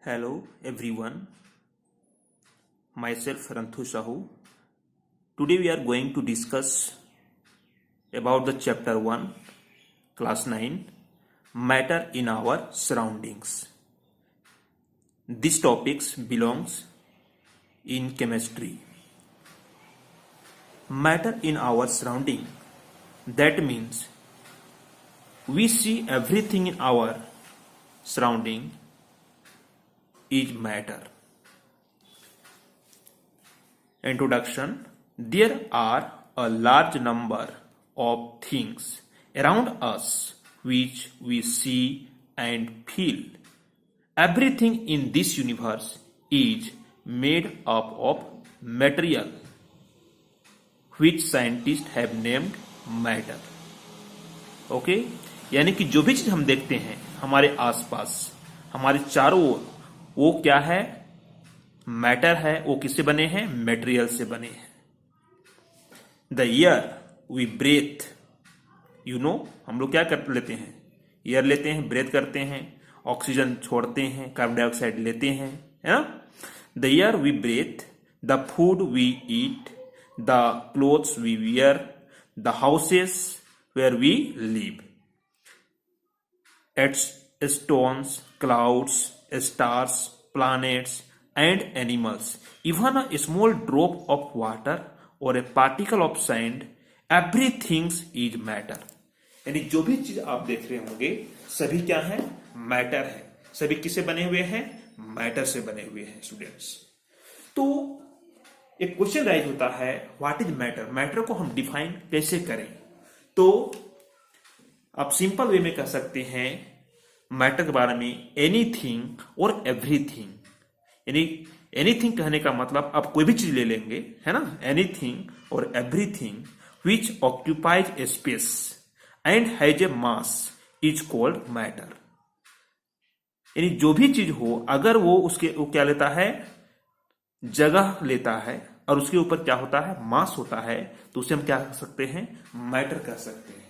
Hello everyone, myself Ranthu Sahu. Today we are going to discuss about the chapter 1, class 9, matter in our surroundings. This topics belongs in chemistry. Matter in our surrounding, that means we see everything in our surrounding is matter. Introduction. There are a large number of things around us which we see and feel. Everything in this universe is made up of material which scientists have named matter. Okay यानी कि जो भी चीज हम देखते हैं हमारे आसपास, हमारे चारों ओर, वो क्या है? मैटर है. वो किससे बने हैं? मटेरियल से बने हैं. द एयर वी ब्रेथ, हम लोग क्या कर लेते हैं? एयर लेते हैं, ब्रेथ करते हैं, ऑक्सीजन छोड़ते हैं, कार्बन डाइऑक्साइड लेते हैं, है ना? The air we breathe, the food we eat, the clothes we wear, the houses where we live, stones, clouds, stars, planets, and animals, even a small drop of water or a particle of sand, everything is matter. यानी जो भी चीज आप देख रहे होंगे सभी क्या है? मैटर है. सभी किससे बने हुए हैं? मैटर से बने हुए हैं स्टूडेंट्स. तो एक क्वेश्चन राइज होता है, व्हाट इज मैटर? मैटर को हम डिफाइन कैसे करें? तो आप सिंपल वे में कह सकते हैं मैटर के बारे में एनीथिंग और एवरीथिंग. यानी एनीथिंग कहने का मतलब आप कोई भी चीज ले लेंगे, है ना? एनीथिंग और everything which occupies A space and has a mass is called matter. यानी जो भी चीज हो, अगर वो क्या लेता है? जगह लेता है और उसके ऊपर क्या होता है? मास होता है, तो उसे हम क्या कह सकते हैं? मैटर कह सकते हैं.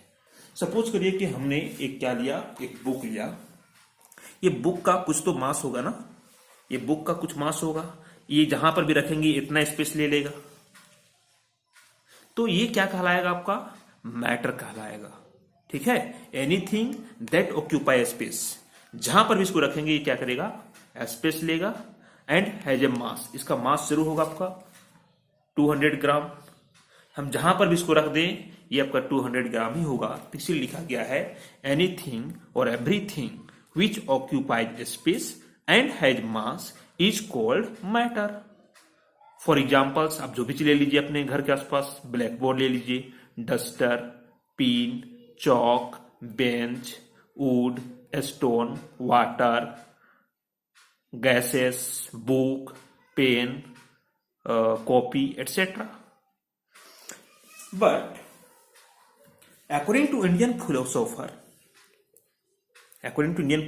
सपोज करिए कि हमने एक क्या लिया? एक बुक लिया. ये बुक का कुछ तो मास होगा ना? ये बुक का कुछ मास होगा. ये जहां पर भी रखेंगे इतना स्पेस ले लेगा. तो ये क्या कहलाएगा? आपका मैटर कहलाएगा. ठीक है? Anything that occupy space. जहां पर भी इसको रखेंगे ये क्या करेगा? स्पेस लेगा. एंड हैज ए मास. इसका मास जरूर होगा आपका 200 ग्राम. हम जहां पर भी इसको रख दें ये आपका 200 ग्राम ही होगा. तो इसीलिए लिखा गया है एनीथिंग और everything which occupies space and has mass is called matter. For examples, आप जो भी चीज ले लीजिए अपने घर के आसपास. ब्लैक बोर्ड ले लीजिए, duster, pen, chalk, bench, wood, stone, water, gases, book, pen, copy, etcetera. But according to Indian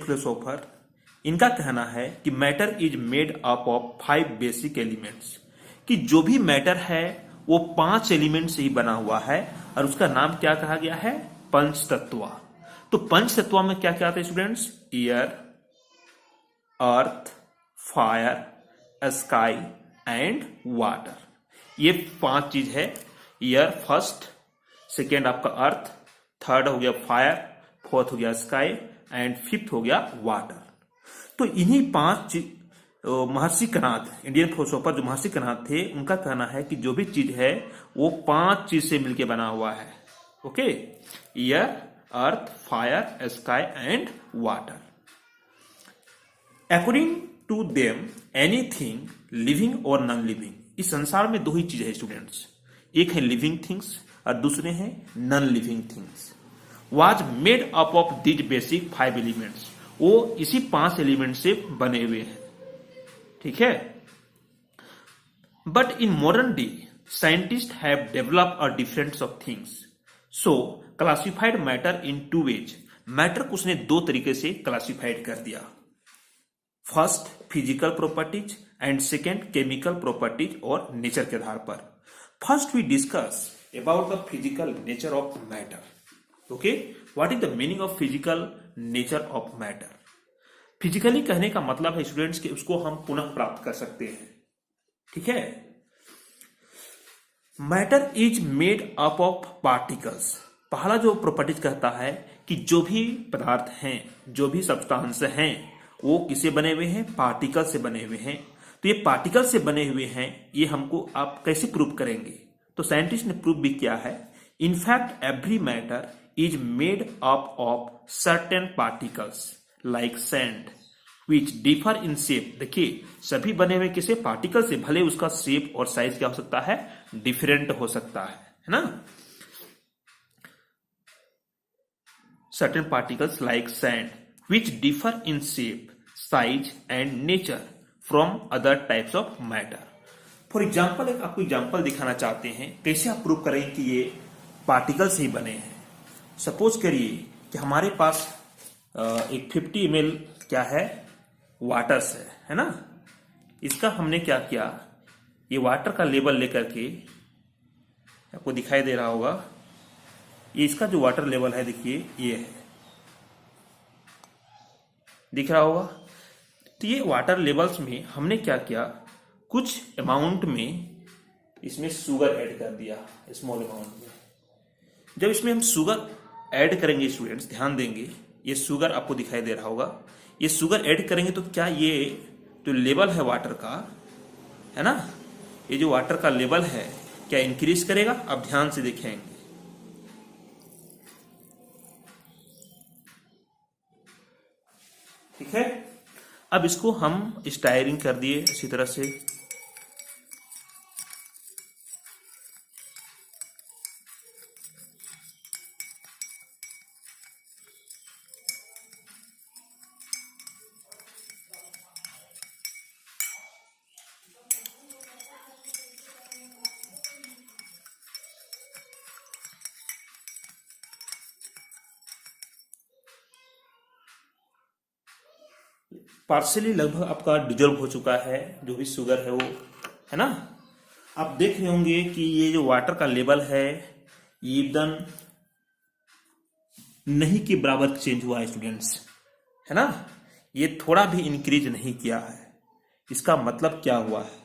philosopher, इनका कहना है कि matter is made up of 5 basic elements. कि जो भी मैटर है वो 5 एलिमेंट से ही बना हुआ है और उसका नाम क्या कहा गया है? पंच तत्व. तो पंच तत्व में क्या क्या आता है students? Air, earth, fire, sky and water. ये 5 चीज है. एयर फर्स्ट, सेकेंड आपका अर्थ, थर्ड हो गया फायर, फोर्थ हो गया स्काई एंड फिफ्थ हो गया वाटर. तो इन्हीं 5 महर्षि कणाद, इंडियन फिलोसोफर जो महर्षि कणाद थे, उनका कहना है कि जो भी चीज है वो 5 चीज से मिलकर बना हुआ है. Okay? Air, earth, fire, sky and water. According to them anything living और नॉन लिविंग. इस संसार में 2 ही चीज है स्टूडेंट्स. एक है लिविंग थिंग्स और दूसरे हैं non living things. Was made up of these basic 5 elements. वो इसी 5 एलिमेंट से बने हुए हैं. ठीक है? But in modern day scientist have developed a difference of things, so classified matter in 2 ways. Matter को उसने 2 तरीके से क्लासिफाइड कर दिया. First physical properties and second chemical properties और नेचर के आधार पर. First we discuss about the physical nature of matter. Okay, what is the meaning of physical nature of matter? Physically कहने का मतलब है स्टूडेंट्स कि उसको हम पुनः प्राप्त कर सकते हैं। ठीक है। Matter is made up of particles. पहला जो प्रॉपर्टीज कहता है कि जो भी पदार्थ हैं, जो भी सब्सटेंस हैं, वो किससे बने हुए हैं? पार्टिकल से बने हुए हैं। तो ये पार्टिकल से बने हुए हैं, ये हमको आप कैसे प्रूव करेंगे? तो साइंटिस्ट ने प्रूव भी किया है। In fact every matter is made up of certain particles like sand which differ in shape. देखिए, सभी बने हुए किसे? पार्टिकल से, भले उसका शेप और साइज क्या हो सकता है? डिफरेंट हो सकता है ना। Certain particles like sand which differ in shape, size and nature from other types of matter. For example, एक आपको एग्जाम्पल दिखाना चाहते हैं कैसे आप प्रूव करें कि ये पार्टिकल से ही बने हैं। सपोज करिए कि हमारे पास एक 50 ml क्या है? वाटर है ना। इसका हमने क्या किया, ये वाटर का लेवल लेकर के, आपको दिखाई दे रहा होगा, ये इसका जो वाटर लेवल है, देखिए ये है, दिख रहा होगा। तो ये वाटर लेवल्स में हमने क्या किया, कुछ अमाउंट में इसमें शुगर ऐड कर दिया, स्मॉल अमाउंट में। जब इसमें हम शुगर ऐड करेंगे स्टूडेंट्स, ध्यान देंगे, ये शुगर आपको दिखाई दे रहा होगा, ये शुगर ऐड करेंगे तो क्या ये जो लेवल है वाटर का, है ना, ये जो वाटर का लेवल है क्या इंक्रीज करेगा? आप ध्यान से देखेंगे, ठीक है। अब इसको हम स्टायरिंग कर दिए इसी तरह से। पार्शियली लगभग आपका डिजोल्व हो चुका है जो भी शुगर है वो, है ना। आप देख रहे होंगे कि ये जो वाटर का लेवल है ये एकदम नहीं के बराबर चेंज हुआ है स्टूडेंट्स, है ना। ये थोड़ा भी इंक्रीज नहीं किया है। इसका मतलब क्या हुआ है?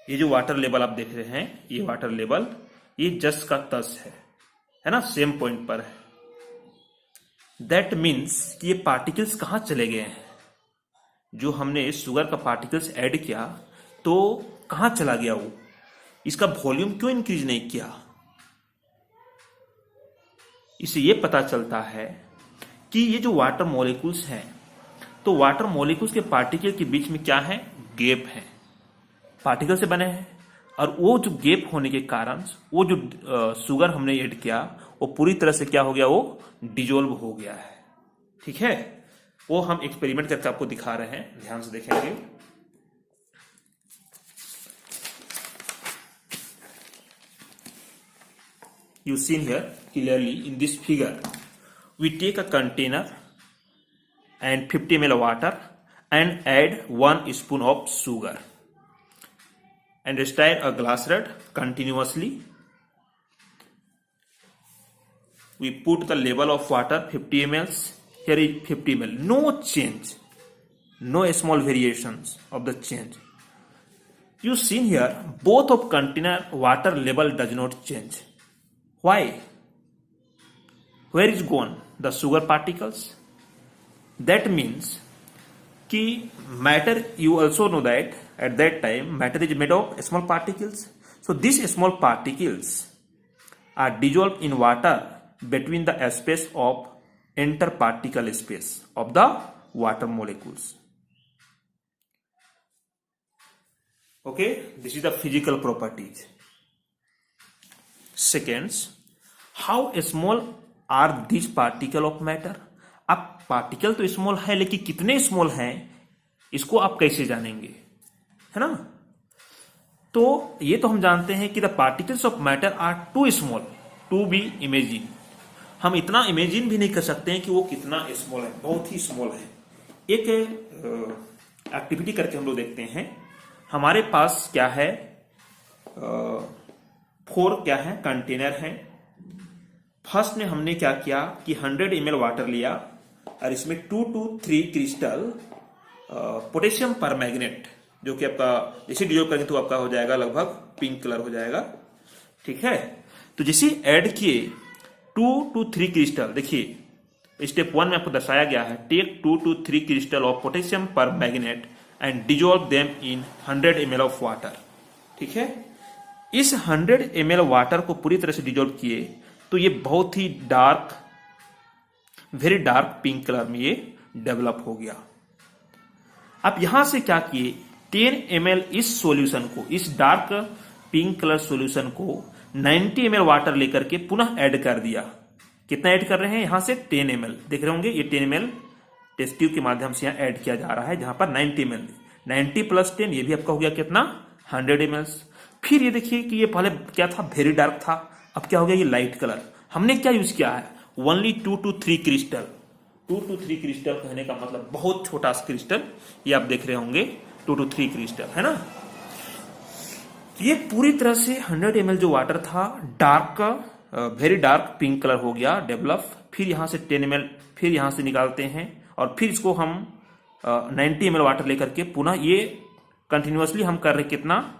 ये जो वाटर लेवल आप देख रहे हैं, ये वाटर लेवल ये जस का तस है ना, सेम पॉइंट पर है। दैट मीन्स कि ये पार्टिकल्स कहां चले गए हैं? जो हमने शुगर का पार्टिकल्स ऐड किया तो कहां चला गया वो? इसका वॉल्यूम क्यों इंक्रीज नहीं किया? इससे ये पता चलता है कि ये जो वाटर मॉलिक्यूल्स हैं, तो वाटर मॉलिक्यूल्स के पार्टिकल के बीच में क्या है? गैप है, पार्टिकल से बने हैं। और वो जो गैप होने के कारण वो जो शुगर हमने ऐड किया वो पूरी तरह से क्या हो गया? वो डिजोल्व हो गया है, ठीक है। वो हम एक्सपेरिमेंट करके आपको दिखा रहे हैं, ध्यान से देखेंगे। You seen here clearly in this figure, we take a container and 50 ml water and add 1 spoon of sugar and stir a glass rod continuously. We put the level of water 50 ml. Here is 50 ml. No change, no small variations of the change. You seen here both of container water level does not change. Why? Where is gone the sugar particles? That means कि matter, you also know that at that time matter is made of small particles. So these small particles are dissolved in water between the space of interparticle space of the water molecules. Okay, this is the physical properties. Seconds, how small are these particle of matter? अब particle तो small है, लेकिन कितने small हैं इसको आप कैसे जानेंगे, है ना। तो ये तो हम जानते हैं कि the particles of matter are too small to be imagine. हम इतना इमेजिन भी नहीं कर सकते हैं कि वो कितना स्मॉल है, बहुत ही स्मॉल है। एक एक्टिविटी करके हम लोग देखते हैं। हमारे पास क्या है, 4 क्या है कंटेनर है। फर्स्ट में हमने क्या किया कि 100 ml वाटर लिया और इसमें 2 to 3 क्रिस्टल पोटेशियम परमैंगनेट, जो कि आपका जैसे डिजोल्व करेंगे तो आपका हो जाएगा लगभग पिंक कलर हो जाएगा। ठीक है, तो जैसे ऐड किए 2 to 3 क्रिस्टल, देखिए स्टेप 1 में आपको दर्शाया गया है, take 2 to 3 crystal of potassium permanganate and dissolve them in 100 ml of water. ठीक है, इस 100 ml वाटर को पूरी तरह से डिजोल्व किए तो ये बहुत ही dark, very dark pink colour में ये डेवलप हो गया। अब यहां से क्या किए, 10 ml इस सॉल्यूशन को, इस डार्क पिंक कलर सॉल्यूशन को 90 ml वाटर लेकर के पुनः ऐड कर दिया। कितना ऐड कर रहे हैं, यहां से 10 ml, देख रहे होंगे ये 10 ml टेस्ट ट्यूब के माध्यम से यहां ऐड किया जा रहा है, जहां पर 90 ml, 90 प्लस 10 ये भी आपका हो गया कितना, 100 ml। फिर ये देखिए कि ये पहले क्या था, वेरी डार्क था, अब क्या हो गया, ये लाइट कलर। हमने क्या यूज किया है, only 2 to 3 crystal. 2 to 3 crystal कहने का मतलब बहुत छोटा सा क्रिस्टल, ये आप देख रहे होंगे 2 to 3 क्रिस्टल, है ना। ये पूरी तरह से 100 ml जो वाटर था dark, very dark pink colour हो गया डेवलप। फिर यहां से 10 ml फिर यहां से निकालते हैं और फिर इसको हम 90 ml वाटर लेकर के पुनः ये कंटिन्यूअसली हम कर रहे हैं, कितना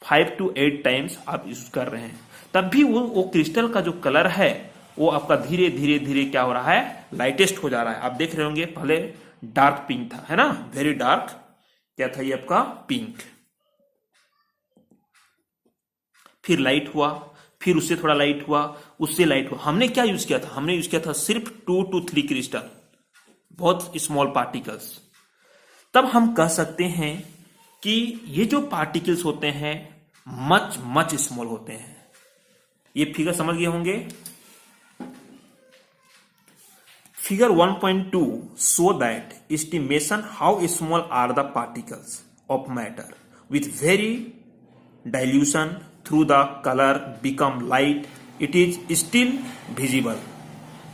5 to 8 टाइम्स आप यूज कर रहे हैं। तब भी वो क्रिस्टल का जो कलर है वो आपका धीरे धीरे धीरे क्या हो रहा है, लाइटेस्ट हो जा रहा है। आप देख रहे होंगे पहले डार्क पिंक था, है ना, वेरी डार्क, क्या था ये आपका पिंक, फिर लाइट हुआ, फिर उससे थोड़ा लाइट हुआ, उससे लाइट हुआ। हमने क्या यूज किया था, हमने यूज किया था सिर्फ 2 to 3 क्रिस्टल, बहुत स्मॉल पार्टिकल्स। तब हम कह सकते हैं कि ये जो पार्टिकल्स होते हैं मच मच स्मॉल होते हैं। ये फिगर समझ गए होंगे। Figure 1.2 show that estimation how small are the particles of matter with very dilution through the color become light, it is still visible।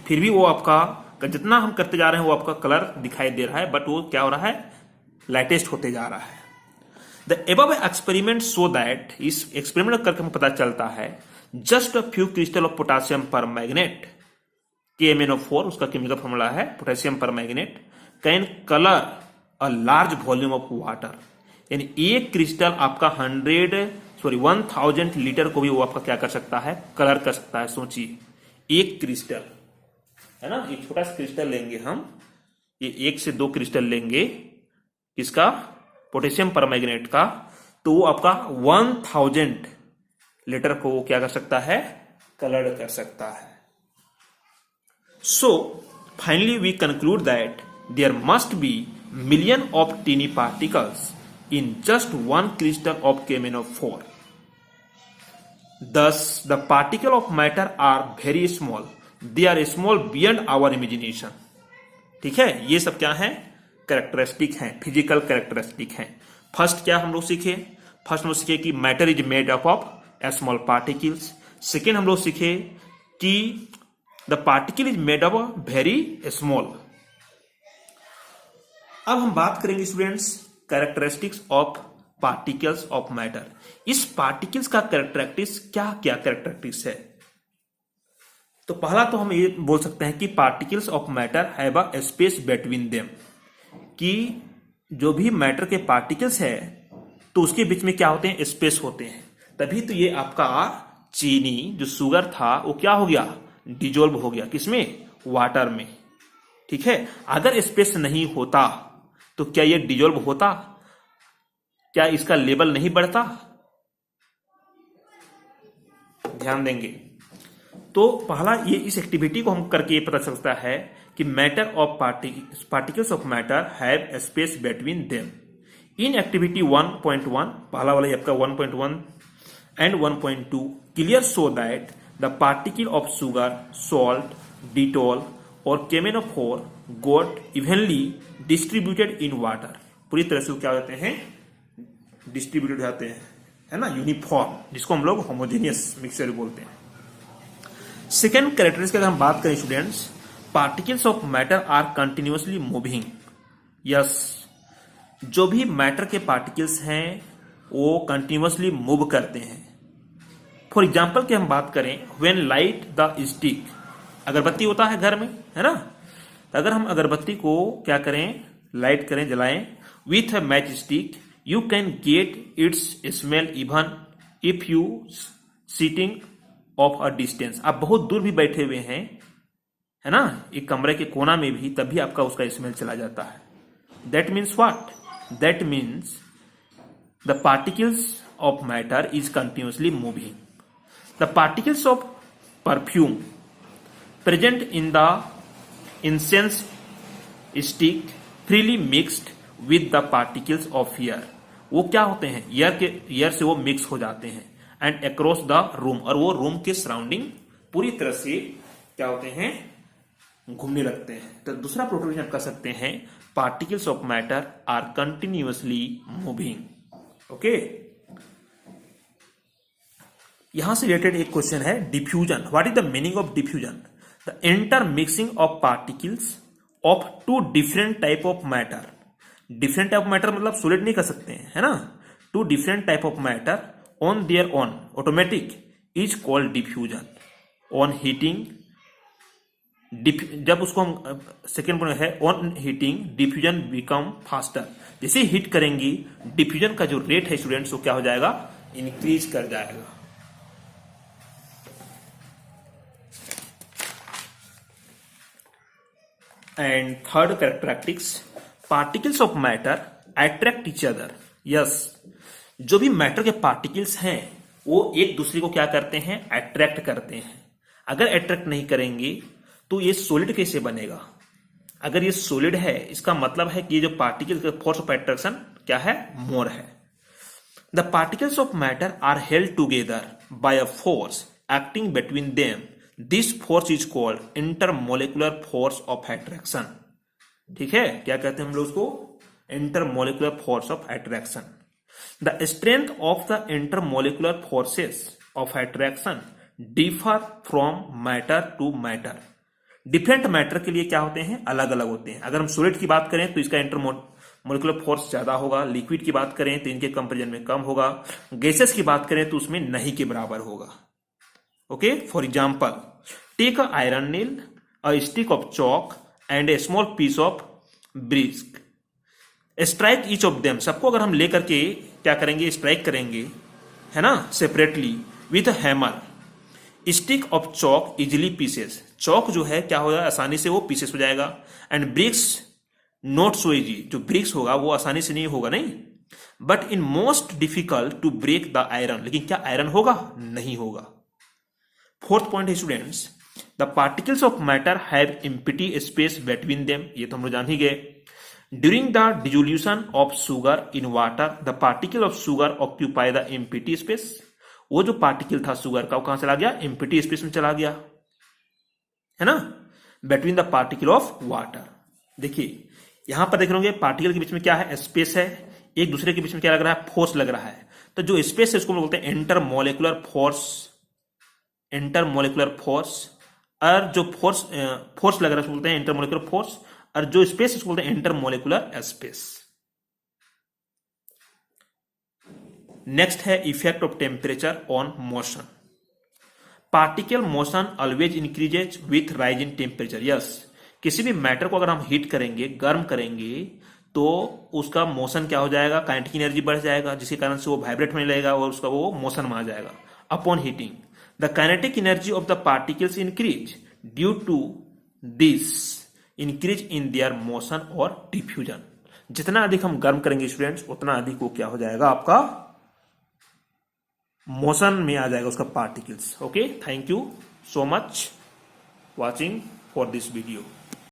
फिर भी वो आपका जितना हम करते जा रहे हैं वो आपका कलर दिखाई दे रहा है, बट वो क्या हो रहा है, लाइटेस्ट होते जा रहा है। The above experiment show that, इस एक्सपेरिमेंट करके हमें पता चलता है, just a few crystal of potassium permanganate KMnO4 उसका केमिकल फॉर्मूला है, potassium permanganate, can colour a large volume of water. यानी एक क्रिस्टल आपका 1000 लीटर को भी वो आपका क्या कर सकता है, कलर कर सकता है। सोचिए एक क्रिस्टल, है ना, एक छोटा सा क्रिस्टल लेंगे हम, ये 1 से 2 क्रिस्टल लेंगे किसका, पोटेशियम परमैंगनेट का, तो वो आपका 1000 लीटर को वो क्या कर सकता है, कलर कर सकता है। So finally we conclude that there must be million of teeny particles in just one crystal of KMnO4. Thus the particles of matter are very small. They are small beyond our imagination. ठीक है, ये सब क्या है, characteristic हैं, physical characteristic हैं। First क्या हम लोग सीखे, फर्स्ट हम लोग सीखे कि matter is made up of small particles. Second हम लोग सीखे कि the particle is made up very small. अब हम बात करेंगे students characteristics of particles of matter. इस पार्टिकल्स का कैरेक्टरिस्टिक्स क्या क्या कैरेक्टरिस्टिक्स है। तो पहला तो हम ये बोल सकते हैं कि particles of matter have a space between them, कि जो भी मैटर के पार्टिकल्स है तो उसके बीच में क्या होते हैं, स्पेस होते हैं। तभी तो ये आपका चीनी जो शुगर था वो क्या हो गया, डिजोल्व हो गया, किसमें, वाटर में। ठीक है, अगर स्पेस नहीं होता तो क्या ये डिजोल्व होता, क्या इसका लेवल नहीं बढ़ता, ध्यान देंगे। तो पहला ये इस एक्टिविटी को हम करके ये पता चलता है कि matter of particles of matter have space between them. In activity 1.1, पहला वाला आपका 1.1 and 1.2 clear show that the particle of sugar, salt, Dettol और KMnO4 got evenly distributed in water. पूरी तरह से क्या होते हैं, डिस्ट्रीब्यूटेड जाते हैं, है ना, यूनिफॉर्म, जिसको हम लोग होमोजेनियस मिक्सचर बोलते हैं। सेकेंड कैरेक्टरिस्टिक अगर हम बात करें students, particles of matter are continuously moving. Yes, जो भी मैटर के पार्टिकल्स हैं वो कंटिन्यूअसली मूव करते हैं। फॉर एग्जाम्पल की हम बात करें, व्हेन लाइट द स्टिक, अगरबत्ती होता है घर में, है ना, तो अगर हम अगरबत्ती को क्या करें, लाइट करें, जलाएं with a match stick, you can get it's smell even if you sitting of a distance. आप बहुत दूर भी बैठे हुए हैं, है ना, एक कमरे के कोना में भी, तब भी आपका उसका स्मेल चला जाता है। That means what? That means the particles of matter is continuously moving. The particles of perfume present in the incense stick freely mixed with the particles of air. वो क्या होते हैं, एयर से वो मिक्स हो जाते हैं, एंड अक्रॉस द रूम, और वो रूम के सराउंडिंग पूरी तरह से क्या होते हैं, घूमने लगते हैं। तो दूसरा प्रोपोजिशन आप कर सकते हैं, particles of matter are continuously moving. Okay, यहां से रिलेटेड एक क्वेश्चन है, diffusion. What is the meaning of diffusion? The intermixing of particles of two different type of matter. Different type of matter मतलब solid नहीं कर सकते हैं, है ना, two different type of matter on their on automatic is called diffusion. On heating, जब उसको हम सेकेंड पॉइंट है, on heating diffusion become faster. जैसे हीट करेंगी, डिफ्यूजन का जो रेट है स्टूडेंट्स, वो क्या हो जाएगा, इंक्रीज कर जाएगा। And third characteristics, particles of matter attract each other. Yes, जो भी मैटर के पार्टिकल्स हैं वो एक दूसरे को क्या करते हैं, अट्रैक्ट करते हैं। अगर अट्रैक्ट नहीं करेंगे तो ये सॉलिड कैसे बनेगा? अगर ये सॉलिड है, इसका मतलब है कि ये जो पार्टिकल का फोर्स ऑफ अट्रैक्शन क्या है, मोर है। The particles of matter are held together by a force acting between them. This force is called intermolecular force of attraction. ठीक है, क्या कहते हैं हम लोग उसको, intermolecular force of attraction. The strength of the intermolecular forces of attraction differ from matter to matter. Different matter के लिए क्या होते हैं, अलग अलग होते हैं। अगर हम सॉलिड की बात करें तो इसका इंटरमोलिकुलर फोर्स ज्यादा होगा, लिक्विड की बात करें तो इनके कंपेरिजन में कम होगा, गैसेस की बात करें तो उसमें नहीं के बराबर होगा। Okay, for example, take a iron nail, a stick of chalk and a small piece of brick, strike each of them. सबको अगर हम लेकर के क्या करेंगे, स्ट्राइक करेंगे, है ना, separately with a hammer. Stick of chalk easily pieces, chalk जो है क्या होगा, आसानी से वो पीसेस हो जाएगा। And bricks not so easy, जो ब्रिक्स होगा वो आसानी से नहीं होगा, नहीं, but in most difficult to break the iron. लेकिन क्या आयरन होगा, नहीं होगा। फोर्थ पॉइंट है students, the particles of matter have empty space between them. ये तो हम लोग जान ही गए। During the dissolution of sugar in water, the particle of sugar occupy the empty space. वो जो पार्टिकल था शुगर का, वो कहां चला गया, एम्प्टी स्पेस में चला गया, है ना, between the particle of water. देखिए यहां पर देख रहे पार्टिकल के बीच में क्या है, स्पेस है, एक दूसरे के बीच में क्या लग रहा है, फोर्स लग रहा है। तो जो स्पेस है उसको हम बोलते हैं इंटरमोलिकुलर फोर्स। इंटरमोलिकुलर फोर्स, और जो फोर्स लग रहा है उसको बोलते हैं इंटरमोलिकुलर फोर्स, और जो स्पेस उसको बोलते हैं इंटरमोलिकुलर स्पेस। नेक्स्ट है effect of temperature on motion. Particle motion always increases with rise in temperature. Yes, किसी भी मैटर को अगर हम हीट करेंगे, गर्म करेंगे, तो उसका मोशन क्या हो जाएगा, काइनेटिक एनर्जी बढ़ जाएगा, जिसके कारण से वो वाइब्रेट होने लगेगा और उसका वो मोशन में आ जाएगा। Upon heating the kinetic energy of the particles increase, due to this increase in their motion और डिफ्यूजन। जितना अधिक हम गर्म करेंगे स्टूडेंट्स, उतना अधिक वो क्या हो जाएगा, आपका मोशन में आ जाएगा उसका particles. Okay, thank you so much watching for this video.